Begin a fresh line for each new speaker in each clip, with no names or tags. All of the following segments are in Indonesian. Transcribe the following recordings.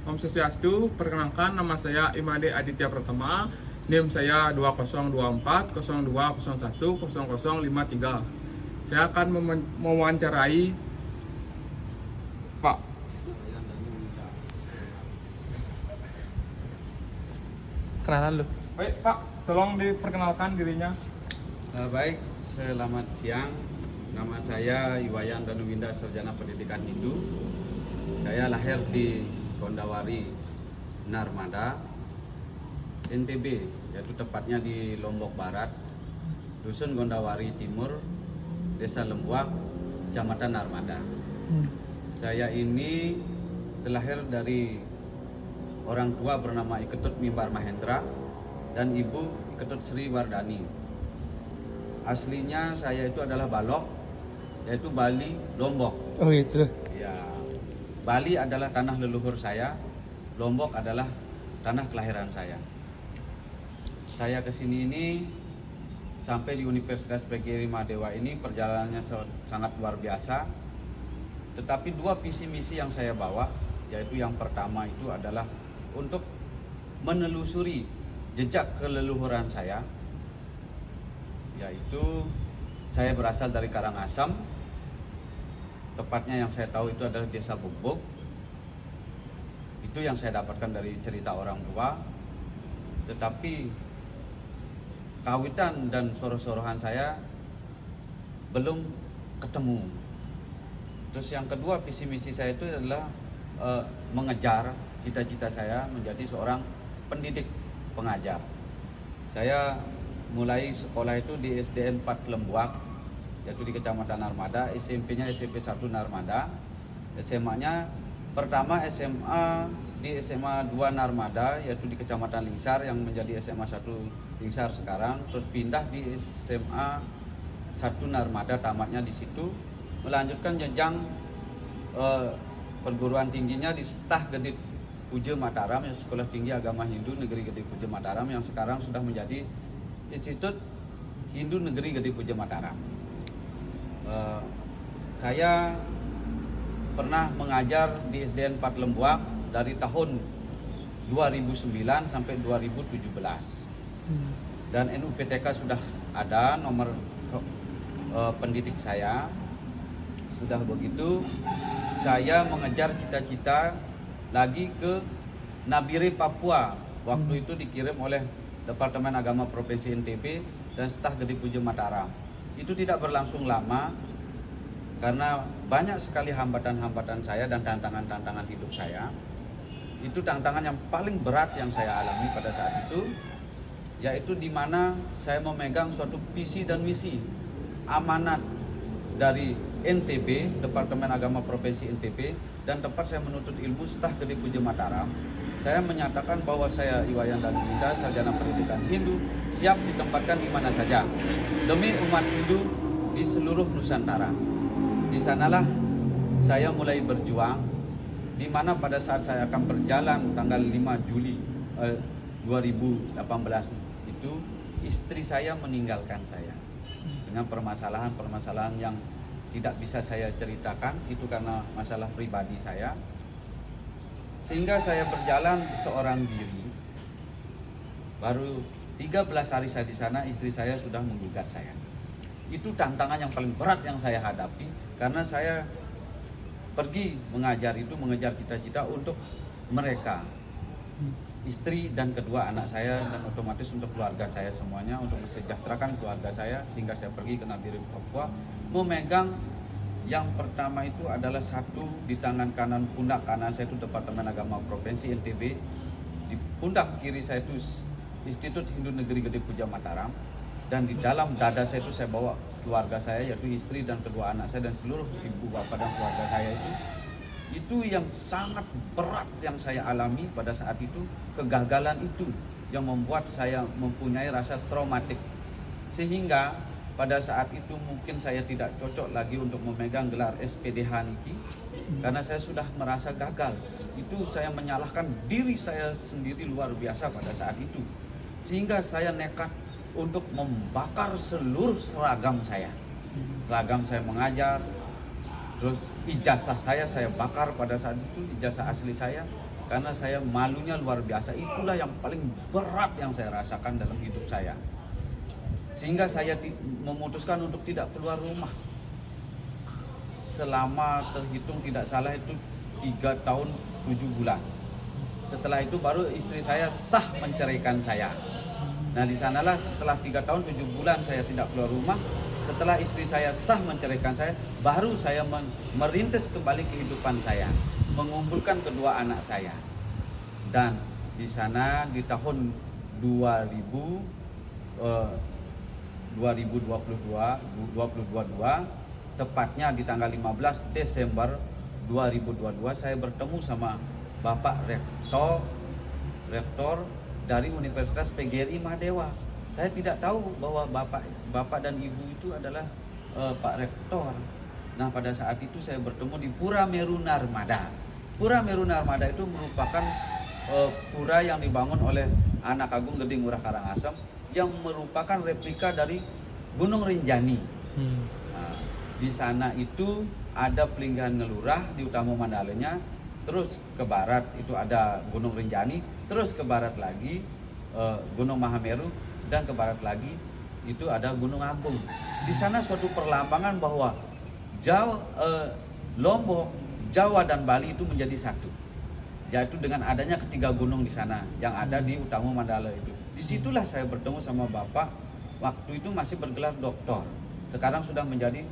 Om Swastiastu, perkenalkan nama saya Imade Aditya Pratama, NIM saya 2024 0201 0053. Saya akan mewawancarai Pak.
Kenalan lu.
Baik Pak, tolong diperkenalkan dirinya.
Baik, selamat siang. Nama saya Iwayan Danuwinda, Sarjana Pendidikan Hindu. Saya lahir di Gondawari, Narmada, NTB, yaitu tepatnya di Lombok Barat, Dusun Gondawari Timur, Desa Lembuak, Kecamatan Narmada. Saya ini terlahir dari orang tua bernama Iketut Mimbar Mahendra dan ibu Iketut Sri Wardani. Aslinya saya itu adalah Balok, yaitu Bali, Lombok.
Oh gitu.
Ya, Bali adalah tanah leluhur saya, Lombok adalah tanah kelahiran saya. Saya kesini ini sampai di Universitas PGRI Mahdewa ini perjalanannya sangat luar biasa. Tetapi dua visi misi yang saya bawa, yaitu yang pertama itu adalah untuk menelusuri jejak keleluhuran saya, yaitu saya berasal dari Karangasem. Tepatnya yang saya tahu itu adalah Desa Bubuk. Itu yang saya dapatkan dari cerita orang tua. Tetapi kawitan dan soroh-sorohan saya belum ketemu. Terus yang kedua visi misi saya itu adalah mengejar cita-cita saya menjadi seorang pendidik pengajar. Saya mulai sekolah itu di SDN 4 Lembuak, yaitu di Kecamatan Narmada, SMP-nya SMP 1 Narmada, SMA-nya pertama SMA di SMA 2 Narmada, yaitu di Kecamatan Lingsar yang menjadi SMA 1 Lingsar sekarang, terus pindah di SMA 1 Narmada, tamatnya di situ, melanjutkan jenjang perguruan tingginya di Stah Gede Puja Mataram, yang Sekolah Tinggi Agama Hindu Negeri Gede Puja Mataram, yang sekarang sudah menjadi Institut Hindu Negeri Gede Puja Mataram. Saya pernah mengajar di SDN 4 Lembuak dari tahun 2009 sampai 2017. Dan NUPTK sudah ada nomor pendidik saya. Sudah begitu, saya mengejar cita-cita lagi ke Nabire, Papua. Waktu itu dikirim oleh Departemen Agama Provinsi NTB dan Staf Gede Puja Mataram. Itu tidak berlangsung lama karena banyak sekali hambatan-hambatan saya dan tantangan-tantangan hidup saya. Itu tantangan yang paling berat yang saya alami pada saat itu, yaitu di mana saya memegang suatu visi dan misi amanat dari NTB, Departemen Agama Provinsi NTB, dan tempat saya menuntut ilmu Staf Gede Puja Mataram. Saya menyatakan bahwa saya Iwayan Danuwinda, Sarjana Pendidikan Hindu, siap ditempatkan di mana saja demi umat Hindu di seluruh Nusantara. Di sanalah saya mulai berjuang, di mana pada saat saya akan berjalan tanggal 5 Juli 2018 itu istri saya meninggalkan saya dengan permasalahan-permasalahan yang tidak bisa saya ceritakan, itu karena masalah pribadi saya. Sehingga saya berjalan seorang diri. Baru 13 hari saya di sana, istri saya sudah menggugat saya. Itu tantangan yang paling berat yang saya hadapi, karena saya pergi mengajar itu, mengejar cita-cita untuk mereka, istri dan kedua anak saya, dan otomatis untuk keluarga saya semuanya, untuk mensejahterakan keluarga saya. Sehingga saya pergi ke Nabire, Papua, memegang yang pertama itu adalah satu di tangan kanan, pundak kanan saya itu Departemen Agama Provinsi NTB, di pundak kiri saya itu Institut Hindu Negeri Gede Puja Mataram, dan di dalam dada saya itu saya bawa keluarga saya, yaitu istri dan kedua anak saya dan seluruh ibu bapak dan keluarga saya itu yang sangat berat yang saya alami pada saat itu. Kegagalan itu yang membuat saya mempunyai rasa traumatik, sehingga pada saat itu mungkin saya tidak cocok lagi untuk memegang gelar SPDH niki, karena saya sudah merasa gagal. Itu saya menyalahkan diri saya sendiri luar biasa pada saat itu, sehingga saya nekat untuk membakar seluruh seragam saya mengajar, Terus ijazah saya bakar pada saat itu, ijazah asli saya, karena saya malunya luar biasa. Itulah yang paling berat yang saya rasakan dalam hidup saya. Sehingga saya memutuskan untuk tidak keluar rumah. Selama terhitung tidak salah itu 3 tahun 7 bulan. Setelah itu baru istri saya sah menceraikan saya. Nah di sanalah setelah 3 tahun 7 bulan saya tidak keluar rumah. Setelah istri saya sah menceraikan saya, baru saya merintis kembali kehidupan saya, mengumpulkan kedua anak saya. Dan di sana di tahun 2022, tepatnya di tanggal 15 Desember 2022, saya bertemu sama Bapak Rektor dari Universitas PGRI Mahdewa. Saya tidak tahu bahwa bapak dan ibu itu adalah Pak Rektor. Nah pada saat itu saya bertemu di Pura Meru Narmada. Pura Meru Narmada itu merupakan pura yang dibangun oleh Anak Agung Geding Ngurah Karangasem, yang merupakan replika dari Gunung Rinjani. Nah, di sana itu ada Pelinggihan Ngelurah di utama Mandalanya, terus ke barat itu ada Gunung Rinjani, terus ke barat lagi Gunung Mahameru, dan ke barat lagi itu ada Gunung Agung. Di sana suatu perlambangan bahwa Lombok, Jawa dan Bali itu menjadi satu. Yaitu dengan adanya ketiga gunung di sana yang ada di utama Mandala itu. Disitulah saya bertemu sama Bapak. Waktu itu masih bergelar doktor. Sekarang sudah menjadi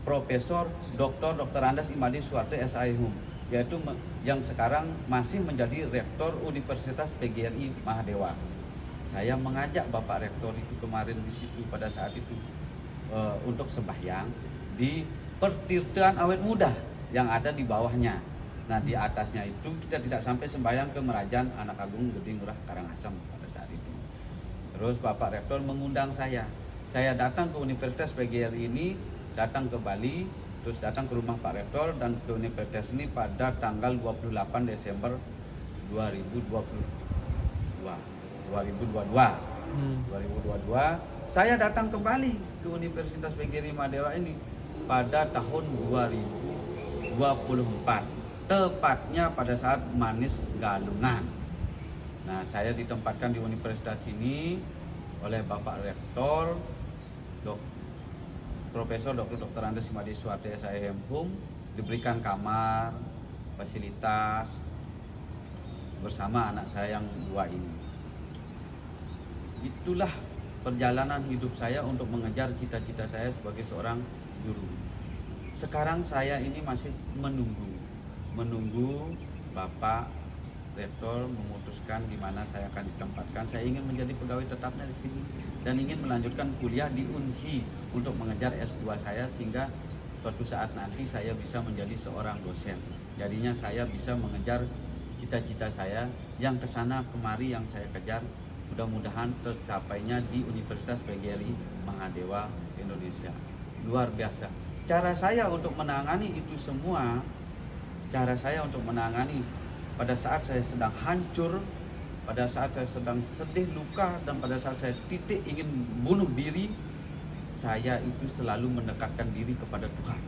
Profesor Dr. Andes Imadi Suwarte SIHUM, yaitu yang sekarang masih menjadi Rektor Universitas PGRI Mahdewa. Saya mengajak Bapak Rektor itu kemarin di situ pada saat itu untuk sembahyang di Pertirtaan Awet Muda yang ada di bawahnya. Nah di atasnya itu kita tidak sampai sembahyang ke Merajaan Anak Agung Geding Ngurah Karangasem pada saat itu. Terus Bapak Rektor mengundang saya. Saya datang ke Universitas PGRI ini, datang ke Bali, terus datang ke rumah Pak Rektor dan ke Universitas ini pada tanggal 28 Desember 2022. Saya datang kembali ke Universitas PGRI Mahdewa ini pada tahun 2024. Tepatnya pada saat Manis Galungan. Nah, saya ditempatkan di universitas ini oleh Bapak Rektor, Profesor Dr. Andes Imadi Suwarte SIHUM, diberikan kamar, fasilitas bersama anak saya yang 2 ini. Itulah perjalanan hidup saya untuk mengejar cita-cita saya sebagai seorang guru. Sekarang saya ini masih menunggu Bapak Rektor memutuskan di mana saya akan ditempatkan. Saya ingin menjadi pegawai tetapnya di sini dan ingin melanjutkan kuliah di UNHI untuk mengejar S2 saya, sehingga suatu saat nanti saya bisa menjadi seorang dosen. Jadinya saya bisa mengejar cita-cita saya yang kesana kemari yang saya kejar. Mudah-mudahan tercapainya di Universitas PGRI Mahdewa Indonesia. Luar biasa. Cara saya untuk menangani itu semua, pada saat saya sedang hancur, pada saat saya sedang sedih, luka, dan pada saat saya titik ingin bunuh diri, saya itu selalu mendekatkan diri kepada Tuhan.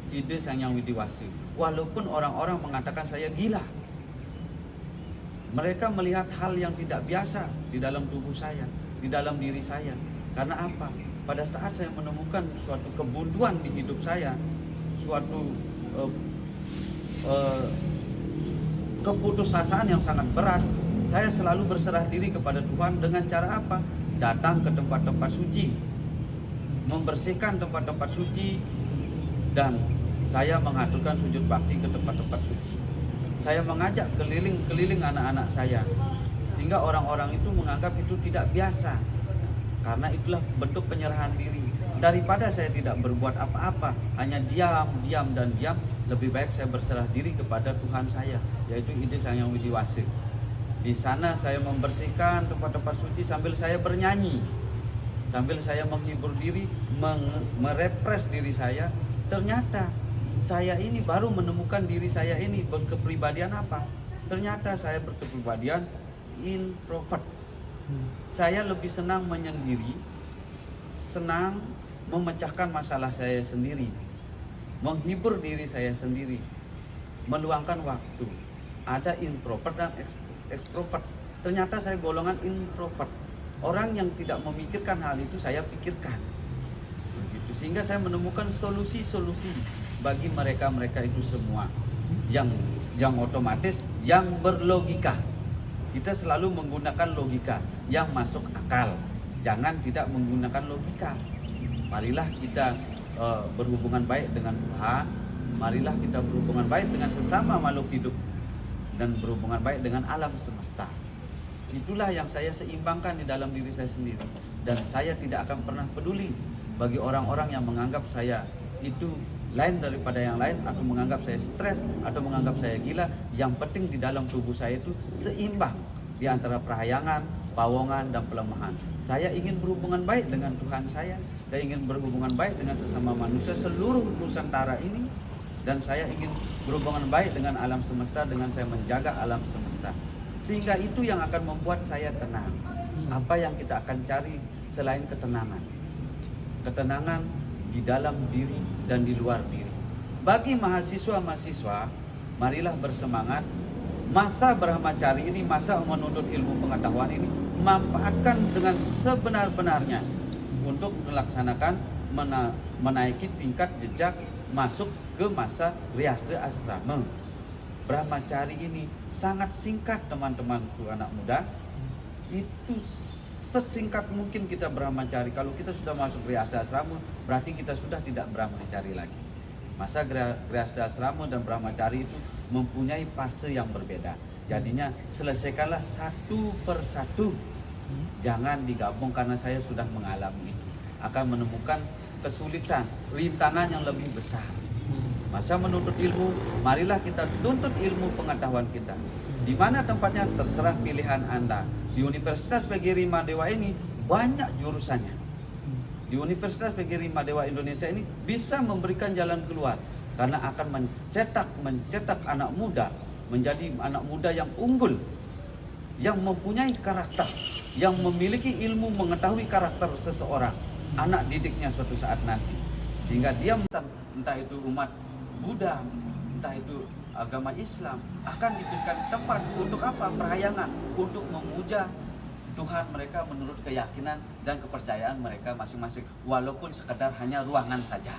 Ide Sang Yang Widi Wasi. Walaupun orang-orang mengatakan saya gila, mereka melihat hal yang tidak biasa di dalam tubuh saya, di dalam diri saya. Karena apa? Pada saat saya menemukan suatu kebuntuan di hidup saya, suatu keputusasaan yang sangat berat, saya selalu berserah diri kepada Tuhan dengan cara apa? Datang ke tempat-tempat suci, membersihkan tempat-tempat suci, dan saya mengaturkan sujud bakti ke tempat-tempat suci. Saya mengajak keliling anak-anak saya, sehingga orang-orang itu menganggap itu tidak biasa, karena itulah bentuk penyerahan diri. Daripada saya tidak berbuat apa-apa, hanya diam, lebih baik saya berserah diri kepada Tuhan saya, yaitu Ide Sang Yang Widi Wasi. Di sana saya membersihkan tempat-tempat suci sambil saya bernyanyi, sambil saya menghibur diri, merepres diri saya. Ternyata saya ini baru menemukan diri saya ini berkepribadian apa. Ternyata saya berkepribadian introvert. Saya lebih senang menyendiri, senang memecahkan masalah saya sendiri. menghibur diri saya sendiri, meluangkan waktu. Ada introvert dan ekstrovert. Ternyata saya golongan introvert. Orang yang tidak memikirkan hal itu saya pikirkan. Begitu. Sehingga saya menemukan solusi-solusi bagi mereka-mereka itu semua yang otomatis, yang berlogika. Kita selalu menggunakan logika yang masuk akal. Jangan tidak menggunakan logika. Marilah kita berhubungan baik dengan Tuhan. Marilah kita berhubungan baik dengan sesama makhluk hidup dan berhubungan baik dengan alam semesta. Itulah yang saya seimbangkan di dalam diri saya sendiri. Dan saya tidak akan pernah peduli bagi orang-orang yang menganggap saya itu lain daripada yang lain, atau menganggap saya stres, atau menganggap saya gila. Yang penting di dalam tubuh saya itu seimbang di antara perayangan, pawongan, dan pelemahan. Saya ingin berhubungan baik dengan Tuhan saya ingin berhubungan baik dengan sesama manusia seluruh Nusantara ini, dan saya ingin berhubungan baik dengan alam semesta dengan saya menjaga alam semesta. Sehingga itu yang akan membuat saya tenang. Apa yang kita akan cari selain ketenangan? Ketenangan di dalam diri dan di luar diri. Bagi mahasiswa-mahasiswa, marilah bersemangat. Masa Brahmacari ini, masa menuntut ilmu pengetahuan ini, manfaatkan dengan sebenar-benarnya untuk melaksanakan menaiki tingkat jejak masuk ke masa Grihastha Asrama. Brahmacari ini sangat singkat, teman-temanku anak muda. Itu sesingkat mungkin kita Brahmacari. Kalau kita sudah masuk Grihastha Asrama, berarti kita sudah tidak Brahmacari lagi. Masa Grihastha Asrama dan Brahmacari itu mempunyai fase yang berbeda. Jadinya selesaikanlah satu persatu. Jangan digabung, karena saya sudah mengalami itu. Akan menemukan kesulitan, rintangan yang lebih besar. Masa menuntut ilmu, marilah kita tuntut ilmu pengetahuan kita. Di mana tempatnya terserah pilihan Anda. Di Universitas PGRI Mahdewa ini banyak jurusannya. Di Universitas PGRI Mahdewa Indonesia ini bisa memberikan jalan keluar, karena akan mencetak anak muda menjadi anak muda yang unggul, yang mempunyai karakter, yang memiliki ilmu mengetahui karakter seseorang, anak didiknya suatu saat nanti. Sehingga dia entah itu umat Buddha, entah itu agama Islam, akan diberikan tempat untuk apa? Perhayangan, untuk memuja Tuhan mereka menurut keyakinan dan kepercayaan mereka masing-masing, walaupun sekedar hanya ruangan saja.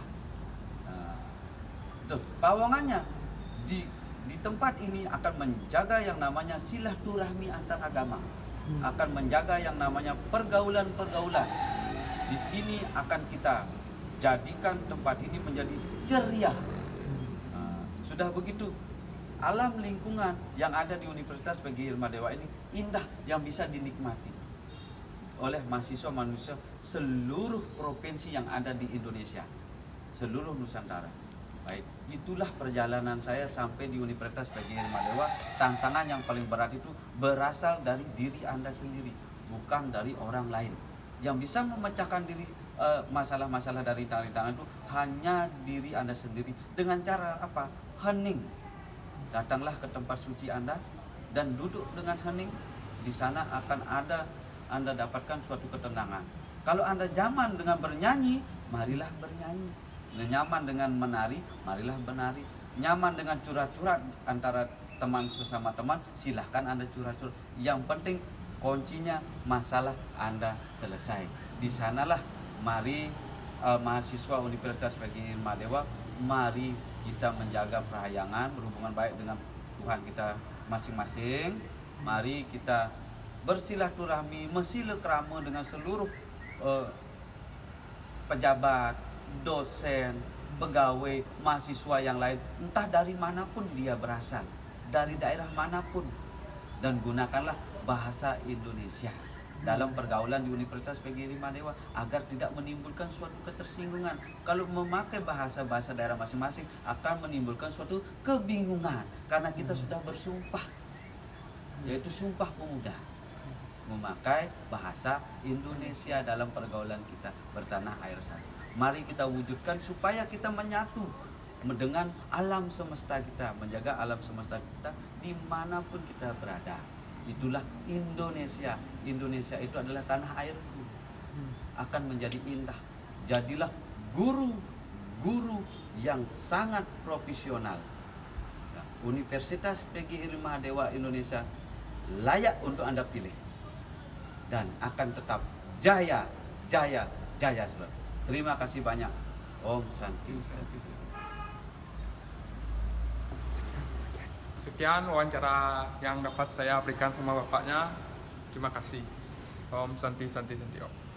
Pawongannya di tempat ini akan menjaga yang namanya silaturahmi antar agama, akan menjaga yang namanya pergaulan-pergaulan. Di sini akan kita jadikan tempat ini menjadi ceria. Sudah begitu, alam lingkungan yang ada di Universitas PGRI Mahdewa ini indah, yang bisa dinikmati oleh mahasiswa-mahasiswa seluruh provinsi yang ada di Indonesia, seluruh Nusantara. Baik, itulah perjalanan saya sampai di Universitas PGRI Mahdewa. Tantangan yang paling berat itu berasal dari diri Anda sendiri, bukan dari orang lain. Yang bisa memecahkan diri masalah-masalah dari tantangan itu hanya diri Anda sendiri. Dengan cara apa? Hening. Datanglah ke tempat suci Anda dan duduk dengan hening. Di sana akan ada Anda dapatkan suatu ketenangan. Kalau Anda nyaman dengan bernyanyi, marilah bernyanyi. Nyaman dengan menari, marilah menari. Nyaman dengan curhat-curhat antara teman sesama teman, silahkan Anda curhat-curhat. Yang penting kuncinya masalah Anda selesai. Di sanalah mari mahasiswa Universitas PGRI Mahdewa, mari kita menjaga perhayangan, berhubungan baik dengan Tuhan kita masing-masing. Mari kita bersilaturahmi, bersilaturahmi dengan seluruh pejabat, dosen, pegawai, mahasiswa yang lain, entah dari manapun dia berasal, dari daerah manapun, dan gunakanlah bahasa Indonesia dalam pergaulan di Universitas PGRI Mahdewa agar tidak menimbulkan suatu ketersinggungan. Kalau memakai bahasa-bahasa daerah masing-masing akan menimbulkan suatu kebingungan, karena kita sudah bersumpah, yaitu Sumpah Pemuda, memakai bahasa Indonesia dalam pergaulan kita bertanah air sana. Mari kita wujudkan supaya kita menyatu dengan alam semesta kita, menjaga alam semesta kita dimanapun kita berada. Itulah Indonesia. Indonesia itu adalah tanah airku. Akan menjadi indah. Jadilah guru yang sangat profesional. Ya, Universitas PGRI Mahadewa Indonesia layak untuk Anda pilih dan akan tetap jaya, jaya, jaya selalu. Terima kasih banyak. Om Santi.
Sekian wawancara yang dapat saya berikan sama bapaknya. Terima kasih. Om Santi Santi Santi Om.